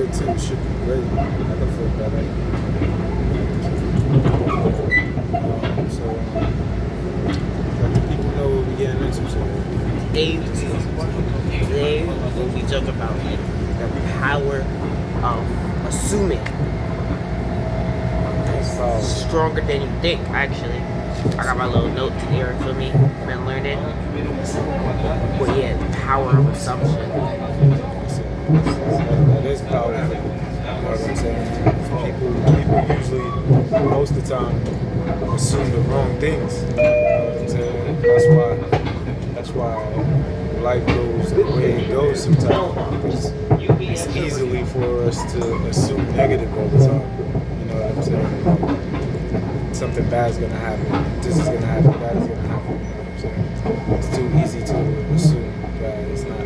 good too. It should be great. I can feel better. Let the people know what we getting into today. Today we talk about like the power of assuming. It's stronger than you think, actually. I got my little notes here for me. Been learning. But yeah, the power of assumption. That is powerful. You know what I'm saying? People usually, most of the time, assume the wrong things. You know what I'm saying? That's why life goes the way it goes sometimes. Because it's easily for us to assume negative all the time. You know what I'm saying? Something bad is gonna happen. This is gonna happen. That is gonna happen. You know what I'm saying? It's too easy to assume that it's not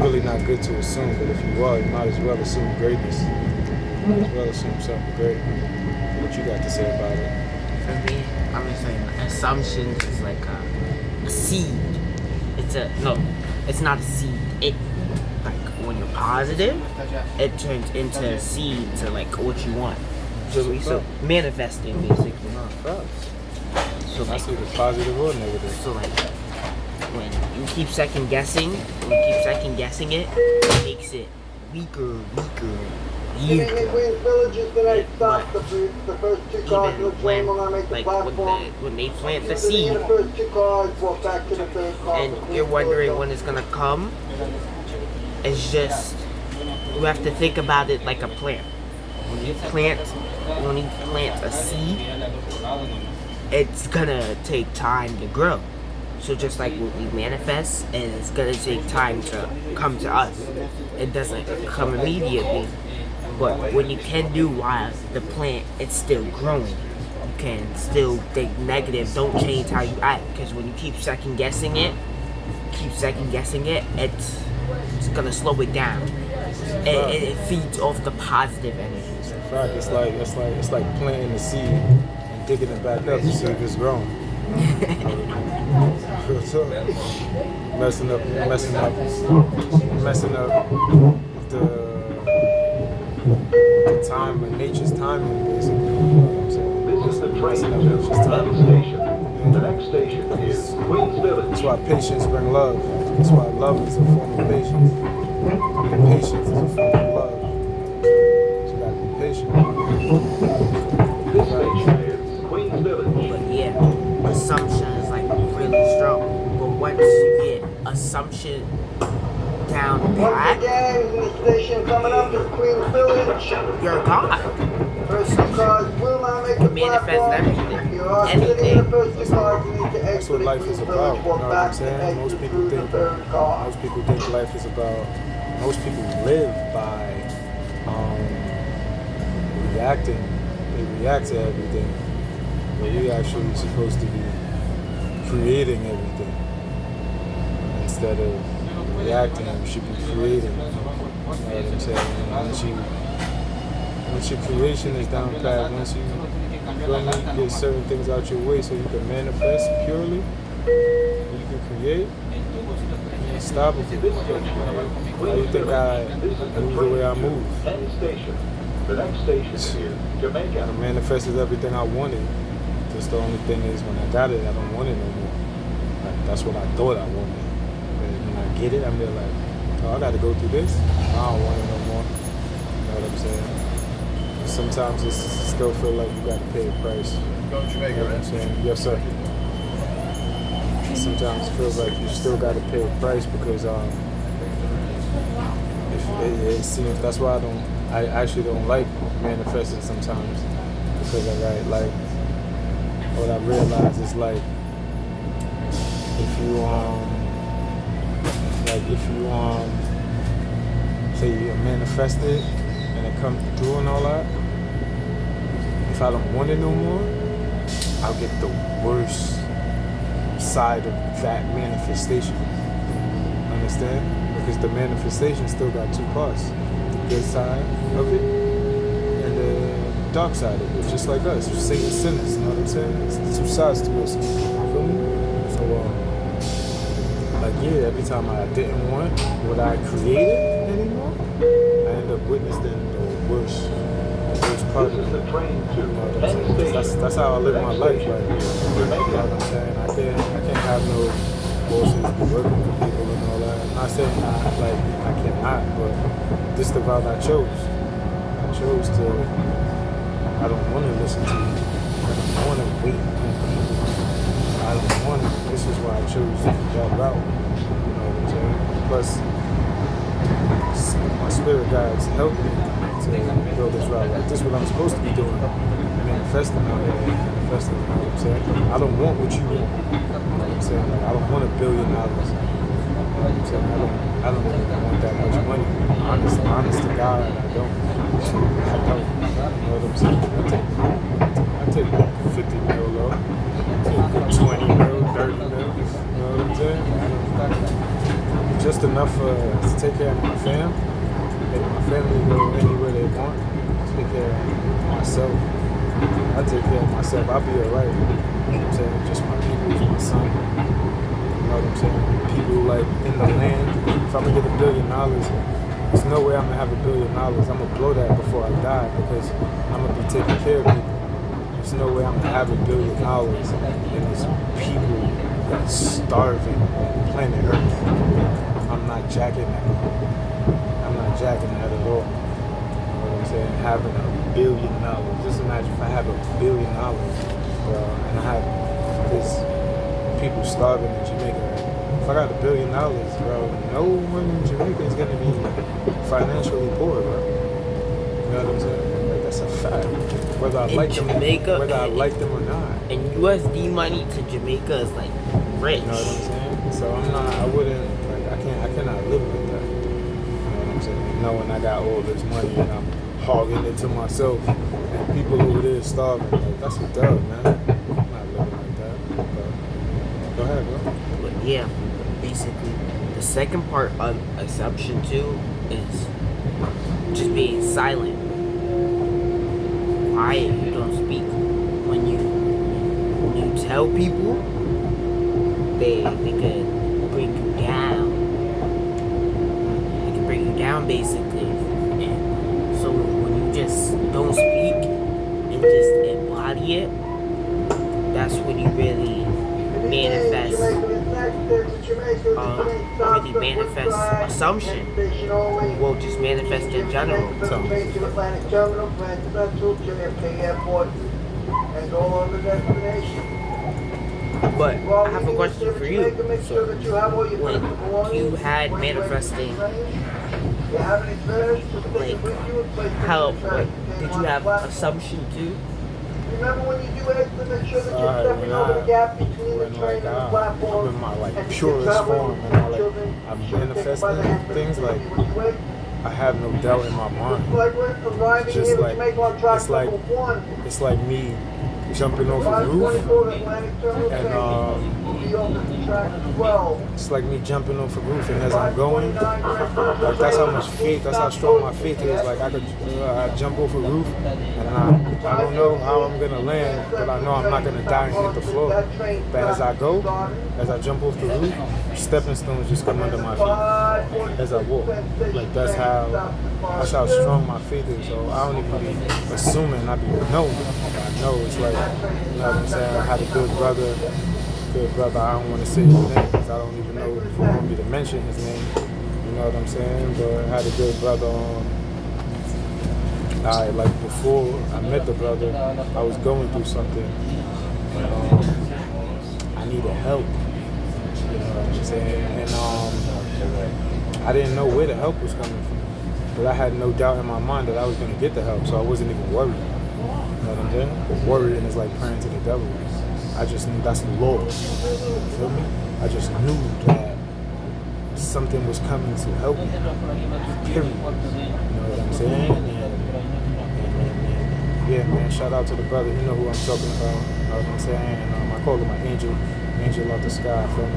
really not good to assume. But if you are, you might as well assume greatness. You might as well assume something great. What you got to say about it? For me, I'm just saying assumptions is like a seed. It's not a seed. It like when you're positive, it turns into a seed to like what you want. So manifesting basically. So like, I see the positive or negative. So like when you keep second guessing it, it makes it weaker. When they plant the seed, and you're wondering when it's gonna come, it's just you have to think about it like a plant. When you plant a seed, it's gonna take time to grow. So just like what we manifest, and it's gonna take time to come to us. It doesn't come immediately. But what you can do while the plant it's still growing, you can still think negative. Don't change how you act, because when you keep second guessing it, it's gonna slow it down. It feeds off the positive energy. It's like planting the seed and digging it back up to see if it's growing. messing up the time and nature's timing, basically. You know what I'm saying? This is the train to Penn Station. The next station is Queens Village. That's why patience brings love. That's why love is a form of patience. And patience is a form of love. So you gotta be patient. This station is Queens Village. But yeah, assumption is like really strong. But once you get assumption down pat, you're God. You manifest everything. That's what life is about. You know what I'm saying? Most people think life is about. Most people live by reacting. They react to everything, but we actually supposed to be creating everything instead of reacting. We should be creating. You know what I'm saying? Once your creation is down pat, once you get certain things out your way so you can manifest purely, you can create, you're unstoppable. How you think I move the way I move? The next station is Jamaica. I manifested everything I wanted. Just the only thing is when I got it, I don't want it no more. Like, that's what I thought I wanted. But when I get it, I'm just like, oh, I got to go through this. I don't want it no more. You know what I'm saying? Sometimes it still feel like you got to pay a price. Go Jamaica, You know what I'm saying? Yes, sir. Sometimes it feels like you still got to pay a price because it seems that's why I actually don't like manifesting sometimes, because what I realize is like if you say you manifest it and it comes through and all that, if I don't want it no more, I'll get the worst side of that manifestation. Understand? Because the manifestation still got two parts. The good side of it and the dark side of it. Just like us. Satan sinners, you know what I'm saying? It's the two sides to us. You feel me? So like yeah, every time I didn't want what I created anymore, I ended up witnessing the worst part This of is the it. train to You know what I'm Penn saying? Station. That's how I live my life. Like, you know what I'm saying? I can't have no bosses be working for people and all that. I'm not saying I cannot, but this is the route I chose. I chose to. I don't want to listen to you. I don't want to wait on people. I don't want to. This is why I chose that route. You know what I'm saying? Plus, my spirit guides helped me to build this route. Like, this is what I'm supposed to be doing. Manifesting out here. Manifesting, you know what I'm saying? I don't want what you want. You know what I'm saying? Like, I don't want $1 billion. You know what I'm saying? I don't even want that much money. Honest to God, I don't. You know what I'm saying? I take 50 mil low. I take 20 mil, 30 mil. You know what I'm saying? Just enough to take care of my fam. Make my family go anywhere they want. Take care of myself. I take care of myself. I'll be alright. You know what I'm saying? Just my people, my son. You know what I'm saying? People like in the land. If I'm gonna get $1 billion, there's no way I'm gonna have $1 billion. I'm gonna blow that before I die because I'm gonna be taking care of people. There's no way I'm gonna have $1 billion and there's people starving on planet Earth. I'm not jacking that. I'm not jacking that at all. You know what I'm saying? Having $1 billion. Just imagine if I have $1 billion, and I have this people starving in Jamaica. If I got $1 billion, bro, no one in Jamaica is gonna be financially poor, bro. You know what I'm saying? Like, that's a fact. Whether I like them or not. And USD money to Jamaica is like rich. You know what I'm saying? So I cannot live like that. You know what I'm saying? Knowing I got all this money and I'm hogging it to myself and people over there starving. Like, that's a dub, man. I'm not living like that. But go ahead, bro. But yeah, basically, the second part of assumption 2 is just being silent. Quiet, you don't speak. When you tell people, they could bring you down. They can bring you down, basically. And so when you just don't speak and just embody it, that's when you really manifest. Really manifest assumption. Well, just manifest in general. But I have a question for you. So, when you had manifesting, like, did you have assumption too? Remember when you do extra stepping over the gap between the train and the platform? I'm in my like purest form, and I'm manifesting things like I have no doubt in my mind. It's like me jumping off a roof, and it's like me jumping off a roof, and as I'm going, like that's how much faith, that's how strong my faith is. Like I jump off a roof, and I don't know how I'm gonna land, but I know I'm not gonna die and hit the floor. But as I go, as I jump off the roof, stepping stones just come under my feet as I walk. Like that's how strong my faith is. So I don't even be assuming, I be knowing. I know it's like, you know what I'm saying? I had a good brother. I don't want to say his name because I don't even know if you want me to mention his name. You know what I'm saying? But I had a good brother like before I met the brother, I was going through something. I needed help. You know what I'm saying? And I didn't know where the help was coming from. But I had no doubt in my mind that I was going to get the help, so I wasn't even worried. You know what I'm saying? Worrying is like praying to the devil. I just knew that's the Lord. You feel me? I just knew that something was coming to help me. Period. You know what I'm saying? And yeah, man, shout out to the brother. You know who I'm talking about. You know what I'm saying? And I call him my angel of the sky. Feel me?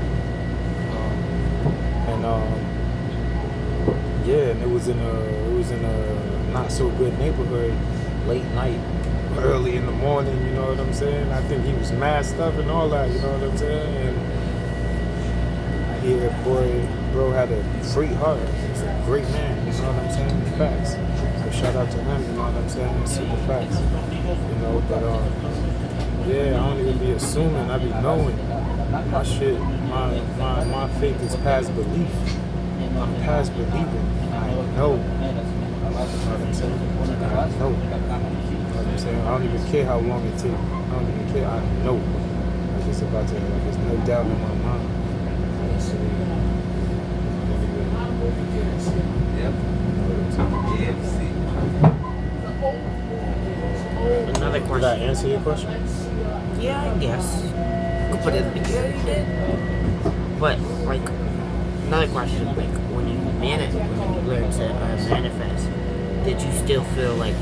Yeah, and it was in a not so good neighborhood, late night. Early in the morning, you know what I'm saying? I think he was masked up and all that, you know what I'm saying? And Yeah, boy, bro had a great heart. He's a great man, you know what I'm saying? Facts. So shout out to him, you know what I'm saying? Super facts. You know, but yeah, I don't even be assuming, I be knowing. My shit, my faith is past belief. I'm past believing. I know. You know what I'm saying? I know. You know what I'm saying? I don't even care how long it takes. I don't even care. I know. Like it's about to, like there's no doubt in my mind. So, Another did I question. answer your question? Yeah, I guess. You could put it yeah, you did. But like another question, like when you learn to manifest, did you still feel like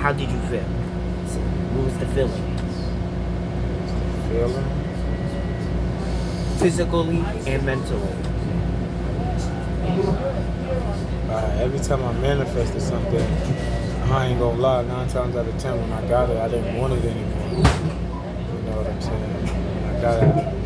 how did you feel? What was the feeling? Feeling? Physically and mentally. Every time I manifested something, I ain't gonna lie, 9 times out of 10 when I got it, I didn't want it anymore. You know what I'm saying? When I got it,